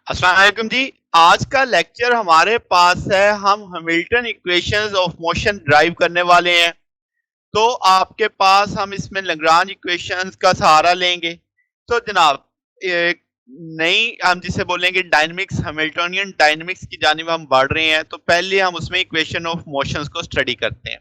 अस्सलाम वालेकुम जी। आज का लेक्चर हमारे पास है। हम Hamilton equations of motion drive करने वाले हैं। तो आपके पास हम इसमें लैग्रांज इक्वेशंस का सहारा लेंगे। तो जनाब, एक नई हम जिसे बोलेंगे डायनेमिक्स, हैमिल्टनियन डायनेमिक्स की जानिब हम बढ़ रहे हैं। तो पहले हम उसमें इक्वेशन ऑफ मोशंस को स्टडी करते हैं।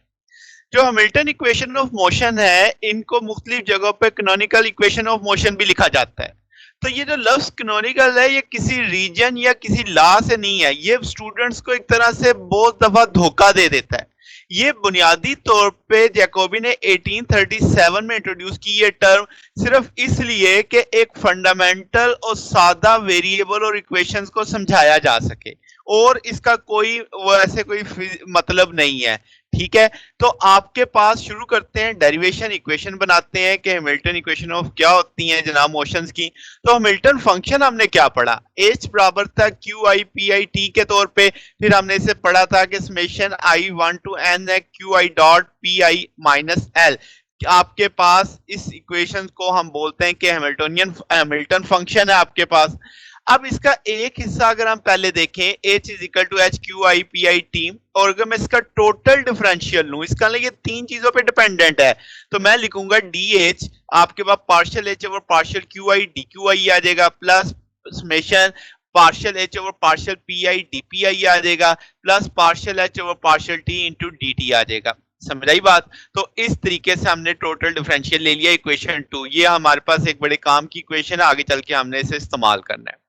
जो हैमिल्टन इक्वेशन ऑफ मोशन है, इनको मुख्तलिफ जगहों पे कैनोनिकल इक्वेशन ऑफ मोशन भी लिखा जाता है। तो ये जो लफ्ज कैनोनिकल है, ये किसी रीजन या किसी लॉ से नहीं है। ये स्टूडेंट्स को एक तरह से बहुत दफा धोखा दे देता है। ये बुनियादी तौर पे जैकोबी ने 1837 में इंट्रोड्यूस की ये टर्म, सिर्फ इसलिए कि एक फंडामेंटल और सादा वेरिएबल और इक्वेशंस को समझाया जा सके, और इसका कोई वो ऐसे कोई मतलब नहीं है। ठीक है, तो आपके पास शुरू करते हैं, डेरिवेशन इक्वेशन बनाते हैं कि हैमिल्टन इक्वेशन ऑफ क्या होती हैं जनाब मोशंस की। तो हैमिल्टन फंक्शन हमने क्या पढ़ा, एच बराबर था Q I P I T के तौर पे। फिर हमने इसे पढ़ा था कि summation I one to N है Q I dot P I minus L. आपके पास इस इक्वेशन को हम बोलते हैं कि हैमिल्टन फंक्शन है आपके पास। अब इसका एक हिस्सा अगर हम पहले देखें, H is equal to H Q I P I T, और अगर मैं इसका टोटल डिफरेंशियल लूं, इसका ये तीन चीजों पे डिपेंडेंट है। तो मैं लिखूंगा डी एच, आपके पास partial H over partial Q I D Q I आ जाएगा, plus summation partial H over partial P I D P I आ जाएगा, plus partial H over partial T into D T आ जाएगा। समझ आई बात? तो इस तरीके से हमने टोटल डिफरेंशियल ले लिया इक्वेशन टू। ये हमारे पास एक बड़े काम की इक्वेशन है, आगे चल के हमने इसे इस्तेमाल करना है।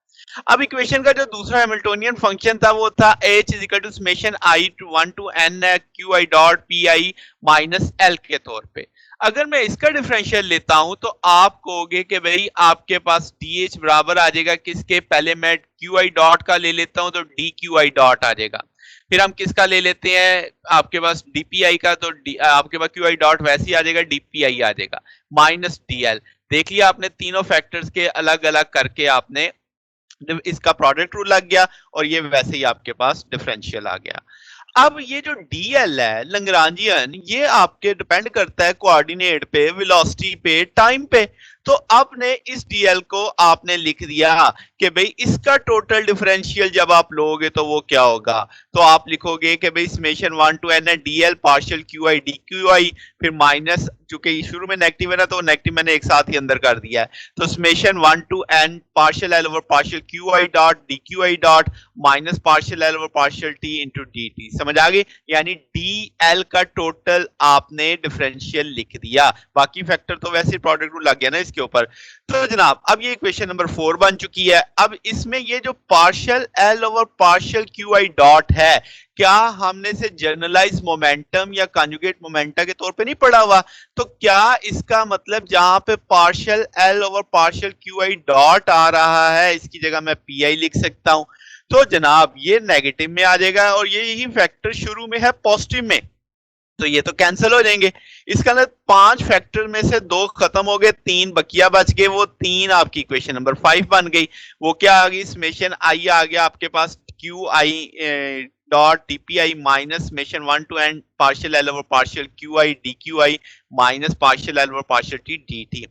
अब इक्वेशन का जो दूसरा हैमिल्टोनियन फंक्शन था वो था h is equal to summation I to one to N Q I dot P I minus L के तौर पे। अगर मैं इसका डिफरेंशियल लेता हूं तो आप कहोगे कि भाई आपके पास डी एच बराबर आ जाएगा किसके, पहले मैं क्यू आई डॉट का ले लेता हूं तो डी क्यू आई डॉट आ जाएगा। फिर हम किसका ले लेते हैं, आपके पास डीपीआई का, तो आपके पास क्यू आई डॉट वैसे ही आ जाएगा, डीपीआई आ जाएगा माइनस डीएल। देख लिया आपने, तीनों फैक्टर्स के अलग अलग करके आपने इसका प्रोडक्ट रूल लग गया, और ये वैसे ही आपके पास डिफरेंशियल आ गया। अब ये जो डीएल है लैग्रांजियन, ये आपके डिपेंड करता है कोऑर्डिनेट पे, वेलोसिटी पे, टाइम पे। तो आपने इस डीएल को आपने लिख दिया कि भाई इसका टोटल डिफरेंशियल जब आप लोगे तो वो क्या होगा। तो आप लिखोगे कि भाई समेशन वन टू एन है DL partial Q I D Q आई, फिर माइनस, चूंकि शुरू में नेगेटिव है ना तो नेगेटिव मैंने एक साथ ही अंदर कर दिया है। तो summation one to N partial L over partial Q I dot D Q I dot minus partial L over partial T into D T. समझ आ गई? यानी डी एल का टोटल आपने डिफरेंशियल लिख दिया, बाकी फैक्टर तो वैसे प्रोडक्ट रूल लग गया ना इसके ऊपर। तो जनाब, अब ये इक्वेशन नंबर 4 बन चुकी है। अब इसमें ये जो partial L over partial Q I dot है, क्या हमने इसे जनरलाइज मोमेंटम या कॉन्जुगेट मोमेंटा के तौर पे नहीं पढ़ा हुआ? तो क्या इसका मतलब जहां पे partial L over partial Q I dot आ रहा है, इसकी जगह मैं पी आई लिख सकता हूं। तो जनाब ये नेगेटिव में आ जाएगा, और ये यही फैक्टर शुरू में है पॉजिटिव में, तो ये तो कैंसिल हो जाएंगे। इसका मतलब 5 फैक्टर में से 2 खत्म हो गए, 3 बकिया बच गए। वो 3 आपकी इक्वेशन नंबर 5 बन गई। वो क्या आ गई, समेशन आई आ गया आपके पास Q I dot DPI minus summation one to N partial L over partial Q I D Q I minus partial L over partial T D T.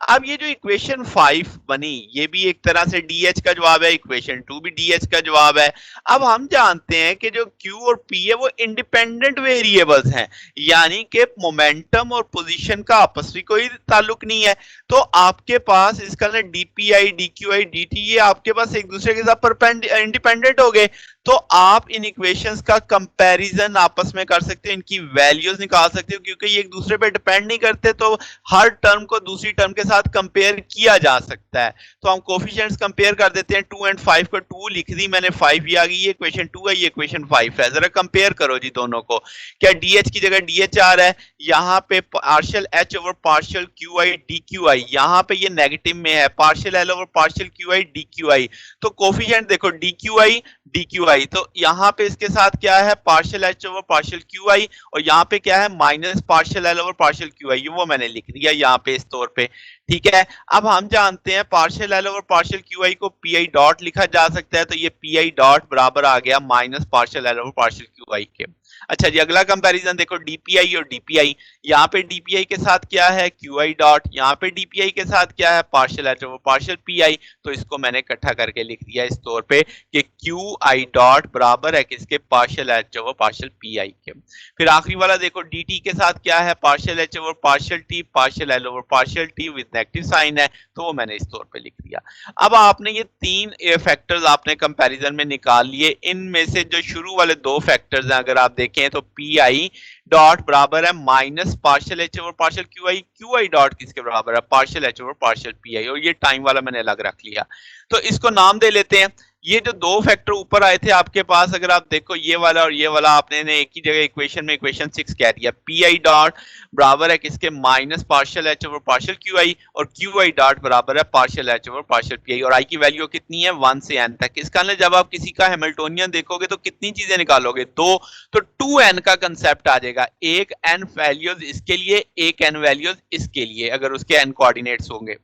अब ये जो इक्वेशन 5 बनी, ये भी एक तरह से डीएच का जवाब है, इक्वेशन 2 भी डीएच का जवाब है। अब हम जानते हैं कि जो Q और P है वो इंडिपेंडेंट वेरिएबल्स हैं, यानी कि मोमेंटम और पोजीशन का आपस में कोई ताल्लुक नहीं है। तो आपके पास इसका ना डीपीआई डीक्यूआई डीटी, ये आपके पास एक दूसरे के साथ इंडिपेंडेंट हो गए। तो आप इन इक्वेशंस का कंपैरिजन आपस में कर सकते हो, इनकी वैल्यूज निकाल सकते हो, क्योंकि ये एक दूसरे पे डिपेंड नहीं करते। तो हर टर्म को दूसरी टर्म के साथ कंपेयर किया जा सकता है। तो हम कोफिशिएंट्स कंपेयर कर देते हैं, 2 एंड 5 को 2 लिख दी मैंने, 5 ही आ गई। ये इक्वेशन 2 है, ये इक्वेशन 5 है। जरा कंपेयर करो जी दोनों को। क्या डीएच की जगह डीएच आ रहा है, यहाँ पे partial H over partial Q I D Q आई, यहाँ पे ये नेगेटिव में है, partial L over partial Q I D Q आई। तो कोफिशिएंट देखो D Q I D Q आई, तो यहाँ पे इसके साथ क्या है, partial H over partial Q आई, और यहाँ पे क्या है, minus partial L over partial Q आई। वो मैंने लिख दिया यहाँ पे इस तौर पे। ठीक है, अब हम जानते हैं partial L over partial Q आई को पी आई डॉट लिखा जा सकता है। तो ये पी आई डॉट बराबर आ गया minus partial L over partial Q आई के। अच्छा जी, अगला कंपैरिजन देखो डीपीआई और डीपीआई। यहाँ पे डीपीआई के साथ क्या है क्यूआई डॉट, यहाँ पे डीपीआई के साथ क्या है partial H over partial pi. तो इसको मैंने इकट्ठा करके लिख दिया इस तौर पे कि क्यू आई डॉट बराबर है किसके partial H over partial pi के। फिर आखिरी वाला देखो डी के साथ क्या है partial H over partial T partial L over partial T with negative sign है, तो वो मैंने इस तौर पे लिख दिया। अब आपने ये तीन फैक्टर्स आपने कंपैरिजन में निकाल लिए। इनमें से जो शुरू वाले दो फैक्टर्स हैं अगर आप देखें तो पी आई डॉट बराबर है minus partial H over partial Q I dot किसके बराबर है partial H over partial P आई, और ये टाइम वाला मैंने अलग रख लिया। तो इसको नाम दे लेते हैं। ये जो दो फैक्टर ऊपर आए थे आपके पास, अगर आप देखो ये वाला और ये वाला, आपने एक ही जगह इक्वेशन में इक्वेशन 6 कह दिया। पी आई डॉट बराबर है किसके minus partial H over partial Q आई, और क्यू आई डॉट बराबर है partial H over partial P आई, और आई की वैल्यू कितनी है 1 से n तक। इसका मतलब जब आप किसी का हैमिल्टोनियन देखोगे तो कितनी चीजें निकालोगे, दो, तो 2n का कंसेप्ट आ जाएगा। एक n वैल्यूज इसके लिए, एक n वैल्यूज इसके लिए, अगर उसके n कोऑर्डिनेट्स होंगे।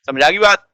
समझा गई बात?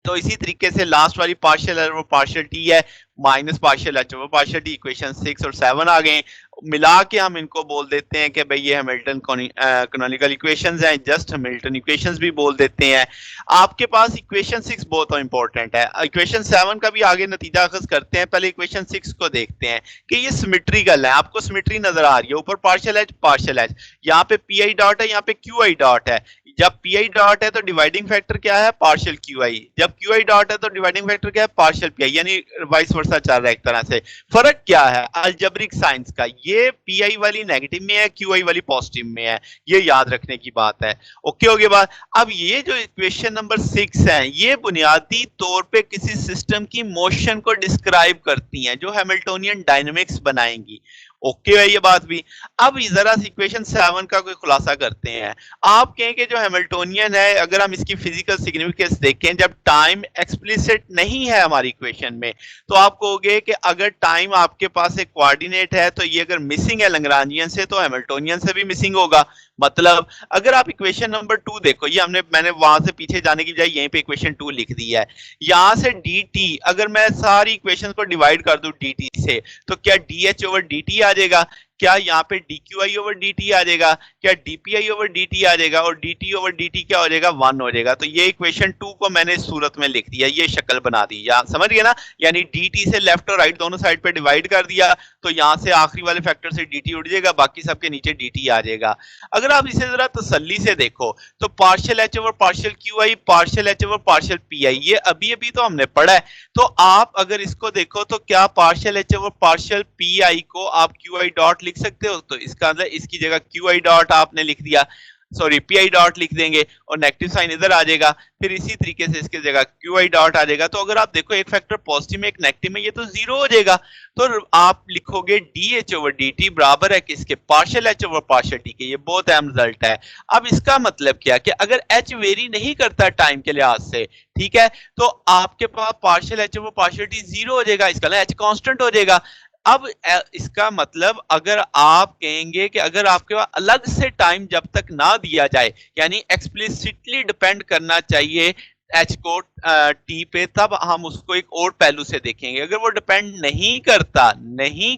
तो इसी तरीके से लास्ट वाली partial L over partial T है minus partial H over partial T. Equation 6 और 7 आ गए, मिला के हम इनको बोल देते हैं कि भाई ये हैमिल्टन कैनोनिकल इक्वेशंस हैं, जस्ट हैमिल्टन इक्वेशंस भी बोल देते हैं। आपके पास इक्वेशन 6 बहुत इंपॉर्टेंट है। इक्वेशन 7 का भी आगे नतीजा अखज करते हैं, पहले इक्वेशन 6 को देखते हैं कि ये सिमेट्रिकल है। आपको सिमेट्री नजर आ रही है, ऊपर पार्शियल एच, यहाँ पे पी आई डॉट है, यहाँ पे क्यू आई डॉट है। जब पी आई डॉट है तो डिवाइडिंग फैक्टर क्या है पार्शियल क्यू आई, जब क्यू आई डॉट है तो डिवाइडिंग फैक्टर क्या है पार्शियल पी आई, यानी वाइस वर्सा चल रहा है एक तरह से। फर्क क्या है अलजेब्रिक साइंस का, ये पी आई वाली नेगेटिव में है, क्यू आई वाली पॉजिटिव में है, ये याद रखने की बात है। ओके हो गया बात? अब ये जो इक्वेशन नंबर 6 है ये बुनियादी तौर पे किसी सिस्टम की मोशन को डिस्क्राइब करती हैं जो हैमिल्टोनियन डायनेमिक्स बनाएंगी। ओके है ये बात भी। अब जरा इक्वेशन 7 का कोई खुलासा करते हैं। आप कहें कि जो हैमिल्टोनियन है, अगर हम इसकी फिजिकल सिग्निफिकेंस देखें, जब टाइम एक्सप्लिसिट नहीं है हमारी इक्वेशन में, तो आप कहोगे कि अगर टाइम आपके पास एक कोऑर्डिनेट है तो ये अगर मिसिंग है लैग्रांजियन से तो हैमिल्टोनियन से भी मिसिंग होगा। मतलब अगर आप इक्वेशन नंबर 2 देखो, ये मैंने वहां से पीछे जाने की बजाय यहीं पे इक्वेशन 2 लिख दी है। यहां से dt, अगर मैं सारी इक्वेशन को डिवाइड कर दूं dt से, तो क्या dh ओवर dt आ जाएगा, क्या यहाँ पे dqi ओवर dt आ जाएगा, क्या dpi ओवर dt आ जाएगा, और dt ओवर dt क्या हो जाएगा 1 हो जाएगा। तो ये इक्वेशन 2 को मैंने इस सूरत में लिख दिया, ये शक्ल बना दी, या समझ गए ना? यानी dt से लेफ्ट और राइट दोनों साइड पे डिवाइड कर दिया, तो यहाँ से आखिरी वाले फैक्टर से dt उड़ जाएगा, बाकी सबके नीचे dt आ जाएगा। अगर आप इसे जरा तसल्ली से देखो तो partial H over partial Q आई partial H over partial P आई, ये अभी अभी तो हमने पढ़ा है। तो आप अगर इसको देखो तो क्या partial H over partial P आई को आप क्यू आई डॉट लिख सकते हो? तो इसका मतलब इसकी जगह क्यू आई डॉट आपने लिख दिया, सॉरी पी आई डॉट लिख देंगे और नेगेटिव साइन इधर आ जाएगा, फिर इसी तरीके से इसकी जगह क्यू आई डॉट आ जाएगा। तो अगर आप देखो एक फैक्टर पॉजिटिव में एक नेगेटिव में, ये तो जीरो हो जाएगा। तो आप लिखोगे D H over D T बराबर है किसके partial H over partial T के। ये बहुत अहम रिजल्ट है। अब इसका मतलब क्या कि अगर एच वेरी नहीं करता टाइम के लिहाज से, ठीक है, तो आपके पास partial H over partial T zero हो जाएगा, इसका एच कांस्टेंट हो जाएगा। अब इसका मतलब अगर आप कहेंगे कि अगर आपके पास अलग से टाइम जब तक ना दिया जाए, यानी एक्सप्लिसिटली डिपेंड करना चाहिए एच को टी पे, तब हम उसको एक और पहलू से देखेंगे। अगर वो डिपेंड नहीं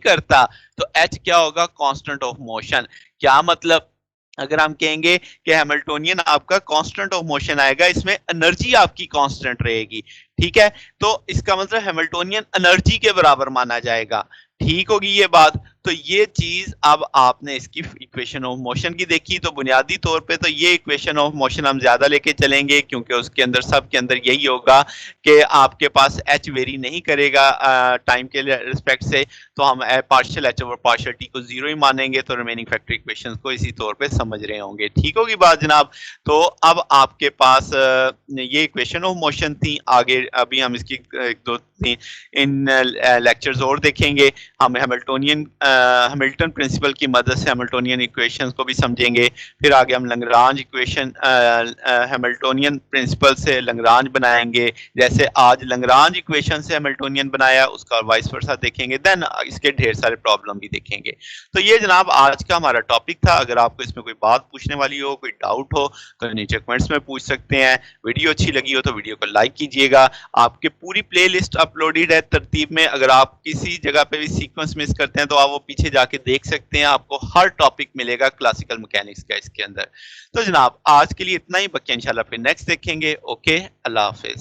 करता तो एच क्या होगा? Constant of motion. क्या मतलब? अगर हम कहेंगे कि हैमिल्टोनियन आपका कांस्टेंट ऑफ मोशन आएगा, इसमें एनर्जी आपकी कांस्टेंट रहेगी, ठीक है, तो इसका मतलब हैमिल्टोनियन एनर्जी के बराबर माना जाएगा। ठीक होगी ये बात? तो ये चीज अब आपने इसकी इक्वेशन ऑफ मोशन की देखी, तो बुनियादी तौर पे तो ये इक्वेशन ऑफ मोशन हम ज्यादा लेके चलेंगे, क्योंकि उसके अंदर सब के अंदर यही होगा कि आपके पास एच वेरी नहीं करेगा टाइम के रिस्पेक्ट से, तो हम partial H over partial T को जीरो ही मानेंगे। तो रिमेनिंग फैक्टर इक्वेशंस को इसी तौर पे समझ रहे होंगे। ठीक होगी बात जनाब? तो अब आपके पास ये इक्वेशन ऑफ मोशन थी। आगे अभी हम इसकी एक दो तीन इन लेक्चर्स और देखेंगे। हम हैमिल्टन प्रिंसिपल की मदद से हैमिल्टोनियन इक्वेशंस को भी समझेंगे। फिर आगे हम लैग्रांज इक्वेशन हैमिल्टोनियन प्रिंसिपल से लैग्रांज बनाएंगे, जैसे आज लैग्रांज इक्वेशन से हैमिल्टोनियन बनाया, उसका वाइस वर्सा देखेंगे। देन इसके ढेर सारे प्रॉब्लम भी देखेंगे। तो ये जनाब आज का हमारा टॉपिक था। अगर आपको इसमें कोई बात पूछने वाली हो, कोई डाउट हो, तो नीचे कमेंट्स में पूछ सकते हैं। वीडियो अच्छी लगी हो तो वीडियो को लाइक कीजिएगा। आपके पूरी प्लेलिस्ट अपलोडेड है तरतीब में, अगर आप किसी जगह पे भी सीक्वेंस मिस करते हैं तो आप वो पीछे जाके देख सकते हैं, आपको हर टॉपिक मिलेगा क्लासिकल मैकेनिक्स का इसके अंदर। तो जनाब आज के लिए इतना ही, बाकी इंशाल्लाह फिर नेक्स्ट देखेंगे। ओके, अल्लाह हाफिज।